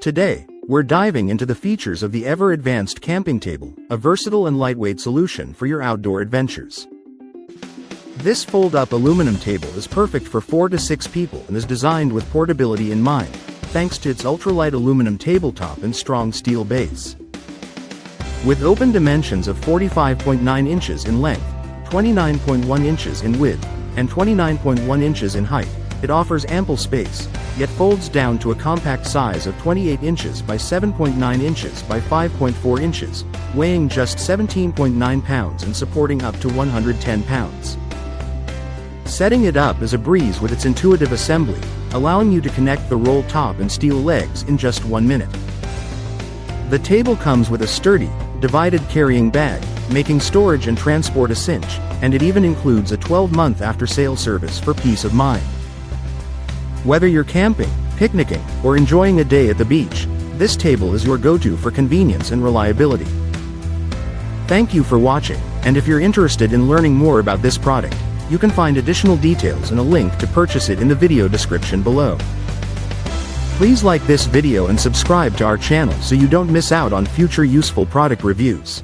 Today, we're diving into the features of the ever-advanced camping table, a versatile and lightweight solution for your outdoor adventures. This fold-up aluminum table is perfect for 4 to 6 people and is designed with portability in mind, thanks to its ultralight aluminum tabletop and strong steel base. With open dimensions of 45.9 inches in length, 29.1 inches in width, and 29.1 inches in height, it offers ample space, yet folds down to a compact size of 28 inches by 7.9 inches by 5.4 inches, weighing just 17.9 pounds and supporting up to 110 pounds. Setting it up is a breeze with its intuitive assembly, allowing you to connect the roll top and steel legs in just 1 minute. The table comes with a sturdy, divided carrying bag, making storage and transport a cinch, and it even includes a 12-month after-sale service for peace of mind. Whether you're camping, picnicking, or enjoying a day at the beach, this table is your go-to for convenience and reliability. Thank you for watching, and if you're interested in learning more about this product, you can find additional details and a link to purchase it in the video description below. Please like this video and subscribe to our channel so you don't miss out on future useful product reviews.